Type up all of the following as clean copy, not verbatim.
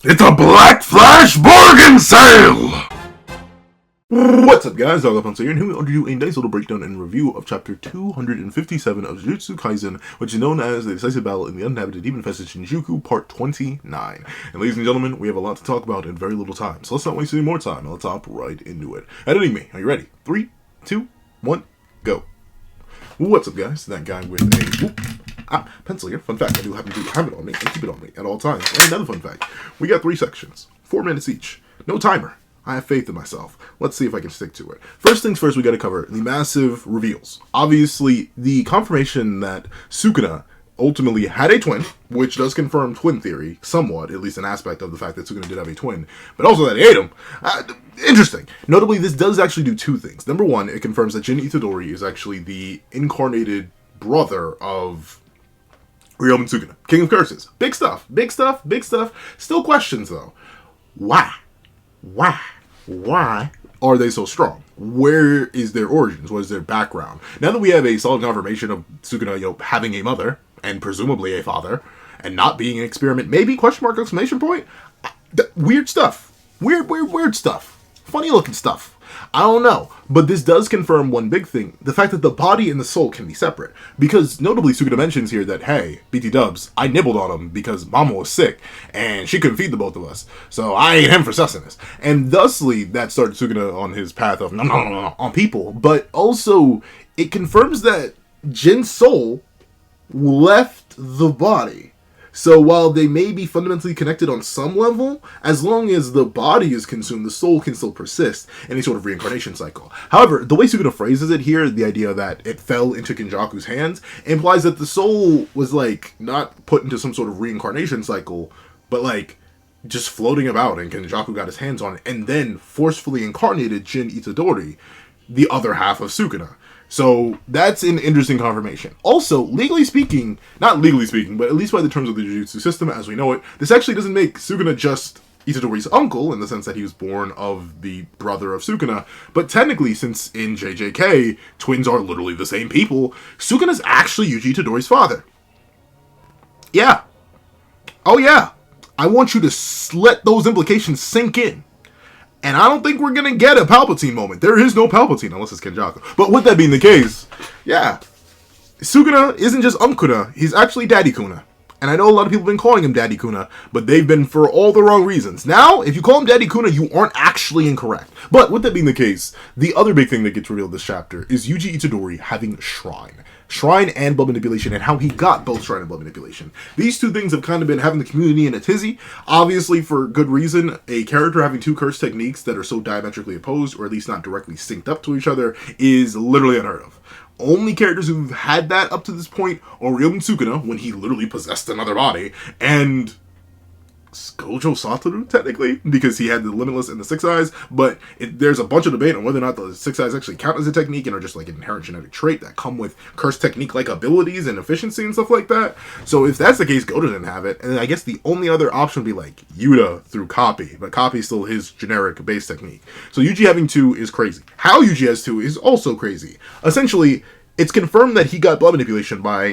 It's a Black Flash bargain sale! What's up guys, Dogapunk here, and here we are to do a nice little breakdown and review of chapter 257 of Jujutsu Kaisen, which is known as the decisive battle in the uninhabited demon-infested Shinjuku, part 29. And ladies and gentlemen, we have a lot to talk about in very little time, so let's not waste any more time, and let's hop right into it. Editing me, are you ready? 3, 2, 1, go. What's up guys, that guy with a pencil here. Fun fact, I do happen to have it on me and keep it on me at all times. And another fun fact, we got 3 sections, 4 minutes each, no timer. I have faith in myself. Let's see if I can stick to it. First things first, we got to cover the massive reveals. Obviously, the confirmation that Sukuna ultimately had a twin, which does confirm twin theory, somewhat, at least an aspect of the fact that Sukuna did have a twin, but also that he ate him. Interesting. Notably, this does actually do 2 things. Number 1, it confirms that Jin Itadori is actually the incarnated brother of Ryomen Sukuna, King of Curses. Big stuff, big stuff, big stuff. Still questions, though. Why are they so strong? Where is their origins? What is their background? Now that we have a solid confirmation of Sukuna, having a mother, and presumably a father, and not being an experiment, maybe, question mark, exclamation point? Weird stuff. Weird stuff. Funny looking stuff. I don't know, but this does confirm one big thing, the fact that the body and the soul can be separate. Because notably Sukuna mentions here that, hey, BT dubs, I nibbled on him because Mama was sick, and she couldn't feed the both of us, so I ate him for sustenance. And thusly, that started Sukuna on his path of on people, but also, it confirms that Jin's soul left the body. So while they may be fundamentally connected on some level, as long as the body is consumed, the soul can still persist in a sort of reincarnation cycle. However, the way Sukuna phrases it here, the idea that it fell into Kenjaku's hands, implies that the soul was, not put into some sort of reincarnation cycle, but, just floating about, and Kenjaku got his hands on it, and then forcefully incarnated Jin Itadori, the other half of Sukuna. So, that's an interesting confirmation. Also, legally speaking, not legally speaking, but at least by the terms of the Jujutsu system as we know it, this actually doesn't make Sukuna just Itadori's uncle, in the sense that he was born of the brother of Sukuna, but technically, since in JJK, twins are literally the same people, Sukuna's actually Yuji Itadori's father. Yeah. Oh yeah. I want you to let those implications sink in. And I don't think we're going to get a Palpatine moment. There is no Palpatine unless it's Kenjaku. But with that being the case, yeah. Sukuna isn't just Kuna, he's actually Daddy Kuna. And I know a lot of people have been calling him Daddy Kuna, but they've been for all the wrong reasons. Now, if you call him Daddy Kuna, you aren't actually incorrect. But with that being the case, the other big thing that gets revealed this chapter is Yuji Itadori having Shrine. Shrine and blood manipulation, and how he got both Shrine and blood manipulation. These 2 things have kind of been having the community in a tizzy. Obviously, for good reason, a character having 2 curse techniques that are so diametrically opposed, or at least not directly synced up to each other, is literally unheard of. Only characters who've had that up to this point are Ryomen Sukuna, when he literally possessed another body, and Gojo Satoru, technically, because he had the Limitless and the 6 Eyes, but there's a bunch of debate on whether or not the 6 Eyes actually count as a technique and are just an inherent genetic trait that come with curse technique-like abilities and efficiency and stuff like that. So if that's the case, Gojo didn't have it, and then I guess the only other option would be Yuta through Copy, but Copy is still his generic base technique. So Yuji having 2 is crazy. How Yuji has 2 is also crazy. Essentially, it's confirmed that he got blood manipulation by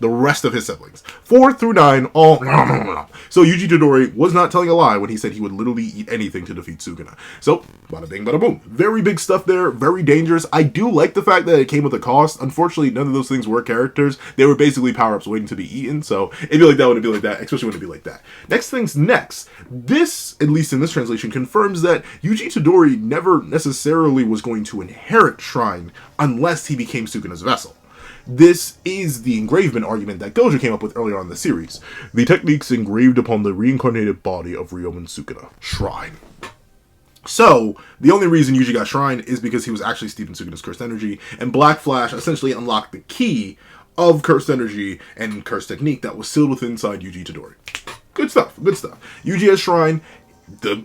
the rest of his siblings. 4 through 9, all So Yuji Itadori was not telling a lie when he said he would literally eat anything to defeat Sukuna. So, bada bing, bada boom. Very big stuff there, very dangerous. I do like the fact that it came with a cost. Unfortunately, none of those things were characters. They were basically power-ups waiting to be eaten, so it'd be like that when it'd be like that, especially when it'd be like that. Next things next. This, at least in this translation, confirms that Yuji Itadori never necessarily was going to inherit Shrine unless he became Sukuna's vessel. This is the engravement argument that Gojo came up with earlier on in the series. The techniques engraved upon the reincarnated body of Ryomen Sukuna. Shrine. So, the only reason Yuji got Shrine is because he was actually steeped in Sukuna's cursed energy, and Black Flash essentially unlocked the key of cursed energy and cursed technique that was sealed within inside Yuji Itadori. Good stuff, good stuff. Yuji has Shrine.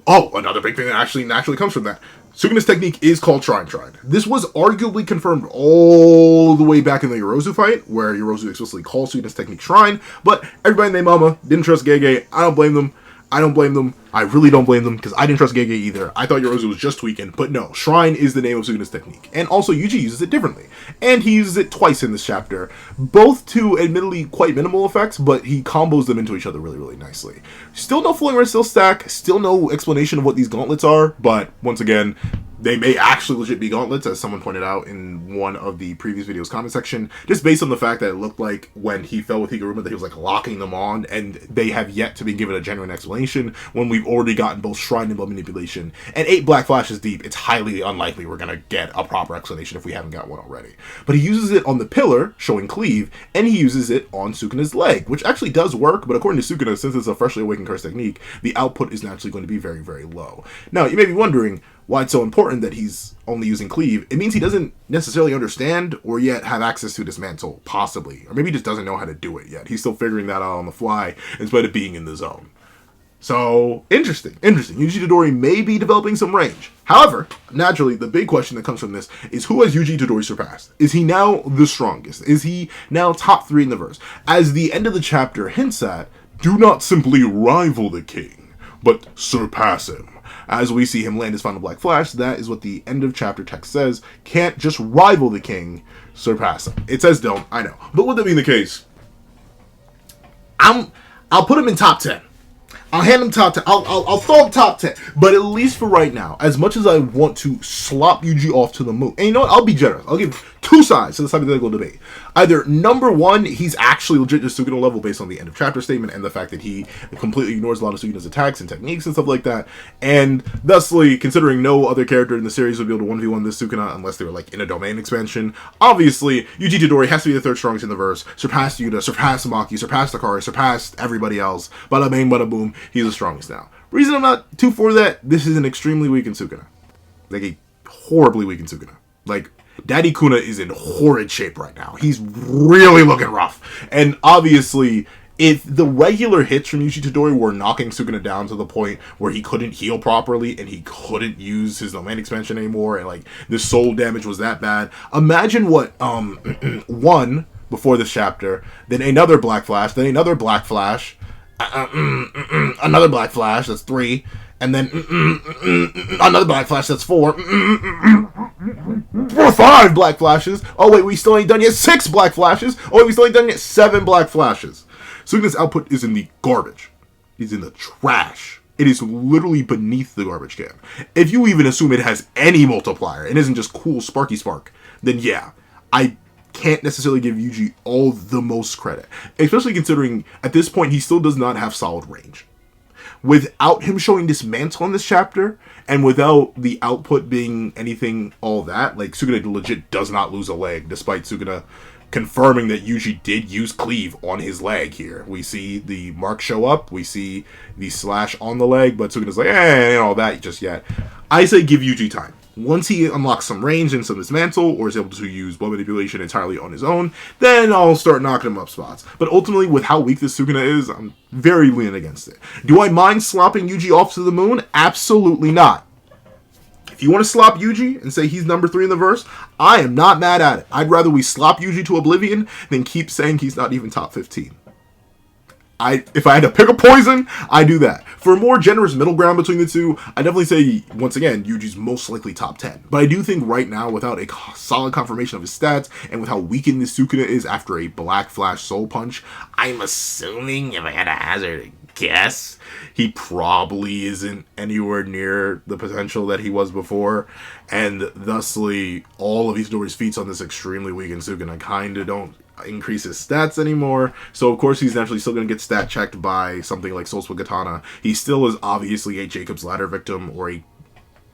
Another big thing that actually naturally comes from that. Sukuna's technique is called Shrine. This was arguably confirmed all the way back in the Yorozu fight, where Yorozu explicitly calls Sukuna's technique Shrine, but everybody named Mama didn't trust Gege. I don't blame them. I don't blame them. I really don't blame them, because I didn't trust Gege either. I thought Yorozu was just tweaking, but no. Shrine is the name of Sukuna's technique. And also, Yuji uses it differently. And he uses it twice in this chapter. Both to, admittedly, quite minimal effects, but he combos them into each other really, really nicely. Still no floating red, still stack. Still no explanation of what these gauntlets are, but once again, they may actually legit be gauntlets, as someone pointed out in one of the previous videos comment section, just based on the fact that it looked like when he fell with Higuruma that he was like locking them on, and they have yet to be given a genuine explanation when we've already gotten both Shrine and Blood Manipulation. And 8 Black Flashes deep, it's highly unlikely we're gonna get a proper explanation if we haven't got one already. But he uses it on the pillar, showing cleave, and he uses it on Sukuna's leg, which actually does work, but according to Sukuna, since it's a freshly awakened curse technique, the output is naturally going to be very, very low. Now, you may be wondering why it's so important that he's only using cleave. It means he doesn't necessarily understand or yet have access to dismantle, possibly. Or maybe he just doesn't know how to do it yet. He's still figuring that out on the fly instead of being in the zone. So, interesting. Yuji Todori may be developing some range. However, naturally, the big question that comes from this is, who has Yuji Todori surpassed? Is he now the strongest? Is he now top 3 in the verse? As the end of the chapter hints at, do not simply rival the king, but surpass him. As we see him land his final Black Flash, that is what the end of chapter text says. Can't just rival the king, surpass him. It says don't, I know. But with that being the case, I'll put him in top 10. I'll hand him top 10. I'll throw him top 10. But at least for right now, as much as I want to slop Yuji off to the moon, and you know what? I'll be generous. I'll give 2 sides to this hypothetical debate. Either number 1, he's actually legit just Sukuna level based on the end of chapter statement and the fact that he completely ignores a lot of Sukuna's attacks and techniques and stuff like that. And thusly, considering no other character in the series would be able to 1v1 this Sukuna unless they were like in a domain expansion, obviously, Yuji Todori has to be the 3rd strongest in the verse, surpass Yuta, surpass Maki, surpass Takari, surpass everybody else. Bada bang, bada boom, he's the strongest now. Reason I'm not too for that, this is an extremely weakened Sukuna. Like a horribly weakened Sukuna. Like, Daddy Kuna is in horrid shape right now. He's really looking rough. And obviously, if the regular hits from Yuji Todori were knocking Sukuna down to the point where he couldn't heal properly and he couldn't use his domain expansion anymore, and like the soul damage was that bad, imagine what one before this chapter, then another Black Flash, then another Black Flash, another Black Flash, that's 3, and then another Black Flash, that's 4, 5 Black Flashes. Oh wait, we still ain't done yet. 6 Black Flashes. Oh wait, we still ain't done yet. 7 Black Flashes. Sukuna's output is in the garbage. He's in the trash. It is literally beneath the garbage can. If you even assume it has any multiplier and isn't just cool sparky spark, then yeah, I can't necessarily give Yuji all the most credit. Especially considering at this point he still does not have solid range. Without him showing dismantle in this chapter, and without the output being anything all that, like Sukuna legit does not lose a leg, despite Sukuna confirming that Yuji did use cleave on his leg here. We see the mark show up, we see the slash on the leg, but Sukuna's like, ain't all that just yet. I say give Yuji time. Once he unlocks some range and some dismantle, or is able to use blood manipulation entirely on his own, then I'll start knocking him up spots. But ultimately, with how weak this Sukuna is, I'm very leaning against it. Do I mind slopping Yuji off to the moon? Absolutely not. If you want to slop Yuji and say he's number 3 in the verse, I am not mad at it. I'd rather we slop Yuji to oblivion than keep saying he's not even top 15. If I had to pick a poison, I do that. For a more generous middle ground between the two, I definitely say, once again, Yuji's most likely top 10. But I do think right now, without a solid confirmation of his stats, and with how weakened this Sukuna is after a Black Flash Soul Punch, I'm assuming, if I had to hazard a guess, he probably isn't anywhere near the potential that he was before. And thusly, all of Itadori's feats on this extremely weakened Sukuna kind of don't increase his stats anymore. So of course he's naturally still going to get stat checked by something like Soul Split Katana. He still is obviously a Jacob's Ladder victim or a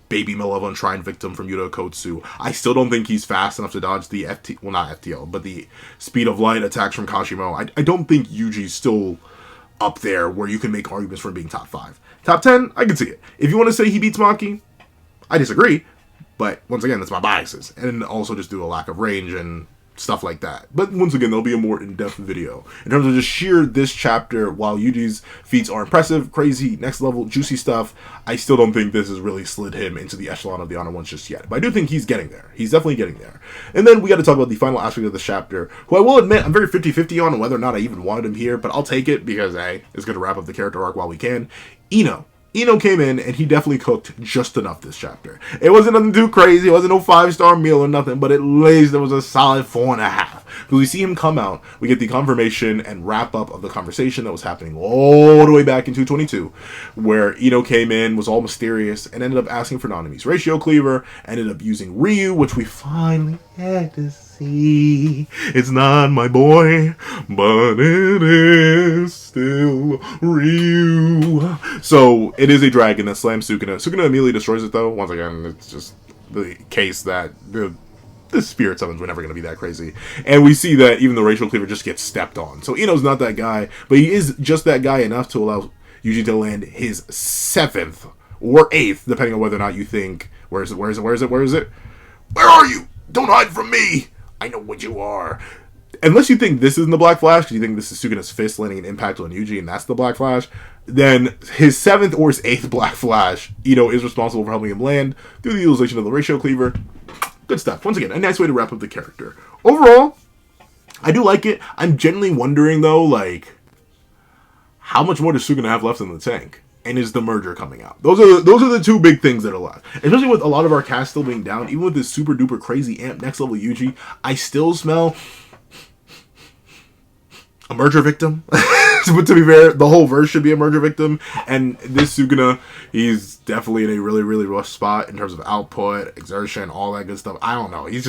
Baby Malevolent Shrine victim from Yuta Kotsu. I still don't think he's fast enough to dodge the not FTL, but the Speed of Light attacks from Kashimo. I don't think Yuji's still up there where you can make arguments for him being top 5. Top 10, I can see it. If you want to say he beats Maki, I disagree. But once again, that's my biases. And also just due to a lack of range and stuff like that. But once again, there'll be a more in-depth video. In terms of just sheer this chapter, while Yuji's feats are impressive, crazy, next level, juicy stuff, I still don't think this has really slid him into the echelon of the Honor Ones just yet. But I do think he's getting there. He's definitely getting there. And then we got to talk about the final aspect of this chapter, who I will admit I'm very 50-50 on whether or not I even wanted him here, but I'll take it because, hey, it's going to wrap up the character arc while we can. Ino came in, and he definitely cooked just enough this chapter. It wasn't nothing too crazy. It wasn't no 5-star meal or nothing, but at least it was a solid 4.5. Because we see him come out, we get the confirmation and wrap up of the conversation that was happening all the way back in 222, where Ino came in, was all mysterious, and ended up asking for Nanami's ratio cleaver, ended up using Ryu, which we finally had to see. It's not my boy, but it is still Ryu. So it is a dragon that slams Sukuna. Sukuna immediately destroys it, though. Once again, it's just the case that the spirit summons were never going to be that crazy. And we see that even the racial cleaver just gets stepped on. So Ino's not that guy, but he is just that guy enough to allow Yuji to land his 7th or 8th, depending on whether or not you think, where is it? Where are you? Don't hide from me! I know what you are. Unless you think this isn't the Black Flash, because you think this is Sukuna's fist landing an impact on Yuji, and that's the Black Flash, then his 7th or his 8th Black Flash, Ino is responsible for helping him land through the utilization of the ratio cleaver. Good stuff. Once again, a nice way to wrap up the character. Overall, I do like it. I'm genuinely wondering, though, like, how much more does Sukuna have left in the tank? And is the merger coming out? Those are the two big things that are left. Especially with a lot of our cast still being down, even with this super duper crazy amp next level Yuji, I still smell a merger victim. But to be fair, the whole verse should be a merger victim. And this Sukuna, he's definitely in a really, really rough spot in terms of output, exertion, all that good stuff. I don't know. He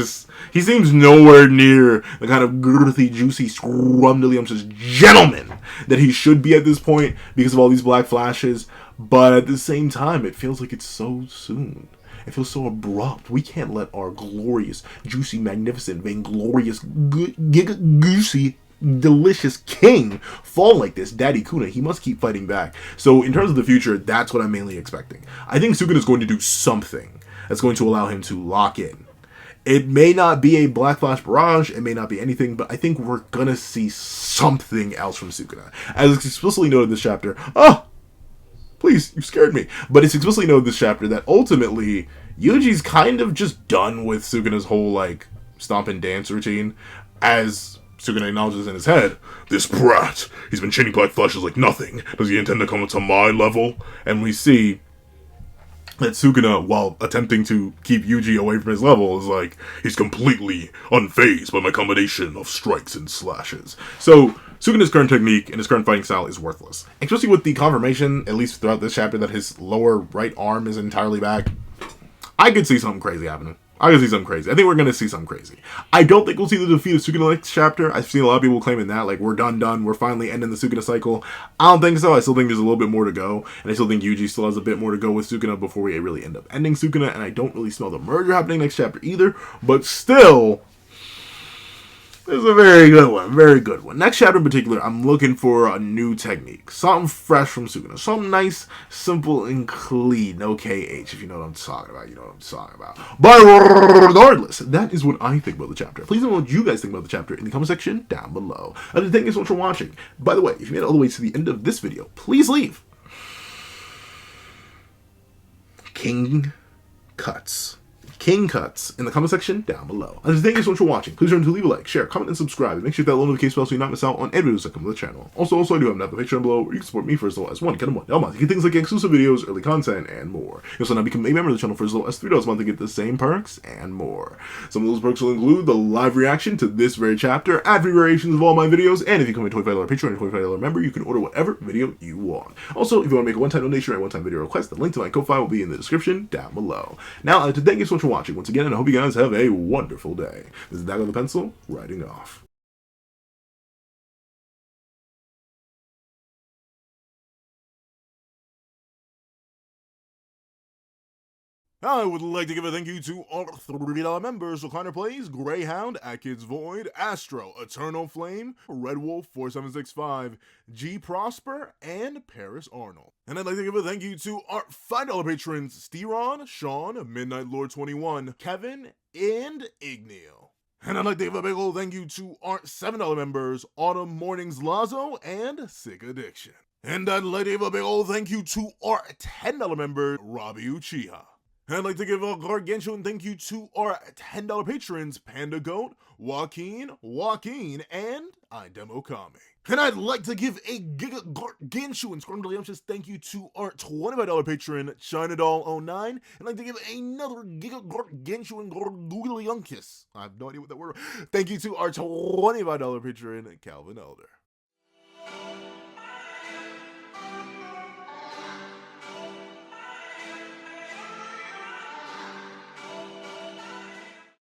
seems nowhere near the kind of girthy, juicy, scrumdiddlyumptious gentleman that he should be at this point because of all these black flashes. But at the same time, it feels like it's so soon. It feels so abrupt. We can't let our glorious, juicy, magnificent, vainglorious, goosey, delicious king fall like this. Daddy Kuna, he must keep fighting back. So in terms of the future, that's what I'm mainly expecting. I think Sukuna is going to do something that's going to allow him to lock in. It may not be a Black Flash barrage, it may not be anything, but I think we're gonna see something else from Sukuna. As explicitly noted in this chapter, please, you scared me. But it's explicitly noted in this chapter that ultimately, Yuji's kind of just done with Sukuna's whole, like, stomp and dance routine, as Sukuna acknowledges in his head, this brat, he's been chaining black flashes like nothing. Does he intend to come to my level? And we see that Sukuna, while attempting to keep Yuji away from his level, is like, he's completely unfazed by my combination of strikes and slashes. So, Sukuna's current technique and his current fighting style is worthless. Especially with the confirmation, at least throughout this chapter, that his lower right arm is entirely back. I could see something crazy happening. I think we're going to see something crazy. I don't think we'll see the defeat of Sukuna next chapter. I've seen a lot of people claiming that, like, we're done, we're finally ending the Sukuna cycle. I don't think so. I still think there's a little bit more to go, and I still think Yuji still has a bit more to go with Sukuna before we really end up ending Sukuna, and I don't really smell the merger happening next chapter either, but still, it's a very good one. Next chapter in particular, I'm looking for a new technique. Something fresh from Sukuna. Something nice, simple, and clean. No KH, if you know what I'm talking about, But regardless, that is what I think about the chapter. Please let me know what you guys think about the chapter in the comment section down below. And thank you so much for watching. By the way, if you made it all the way to the end of this video, please leave King Cuts in the comment section down below. And thank you so much for watching. Please remember to leave a like, share, comment, and subscribe. And make sure you hit that little notification bell so you not miss out on any videos that come to the channel. Also, I do have another picture down below where you can support me for as little as $1 a month. You get things like exclusive videos, early content, and more. You also now become a member of the channel for as little as $3 a month to get the same perks and more. Some of those perks will include the live reaction to this very chapter, ad-free variations of all my videos, and if you become a $25 Patreon or $25 member, you can order whatever video you want. Also, if you want to make a one-time donation or a one-time video request, the link to my Ko-Fi will be in the description down below. Now, I'd like to thank you so much for watching once again, and I hope you guys have a wonderful day. This is Dagger the Pencil, writing off. I would like to give a thank you to all $3 members: Recliner Plays, Greyhound, Kids Void, Astro, Eternal Flame, Red Wolf 4765, G Prosper, and Paris Arnold. And I'd like to give a thank you to our $5 patrons: Steron, Sean, Midnight Lord 21, Kevin, and Igneel. And I'd like to give a big old thank you to our $7 members, Autumn Mornings Lazo and Sick Addiction. And I'd like to give a big old thank you to our $10 member, Robbie Uchiha. And I'd like to give a gargantuan thank you to our $10 patrons, Panda Goat, Joaquin, and Idemokami. And I'd like to give a gargantuan scrumdiddlyumptious thank you to our $25 patron, ChinaDoll09. And I'd like to give another gargantuan gargantuan I have no idea what that word. Thank you to our $25 patron, Calvin Elder.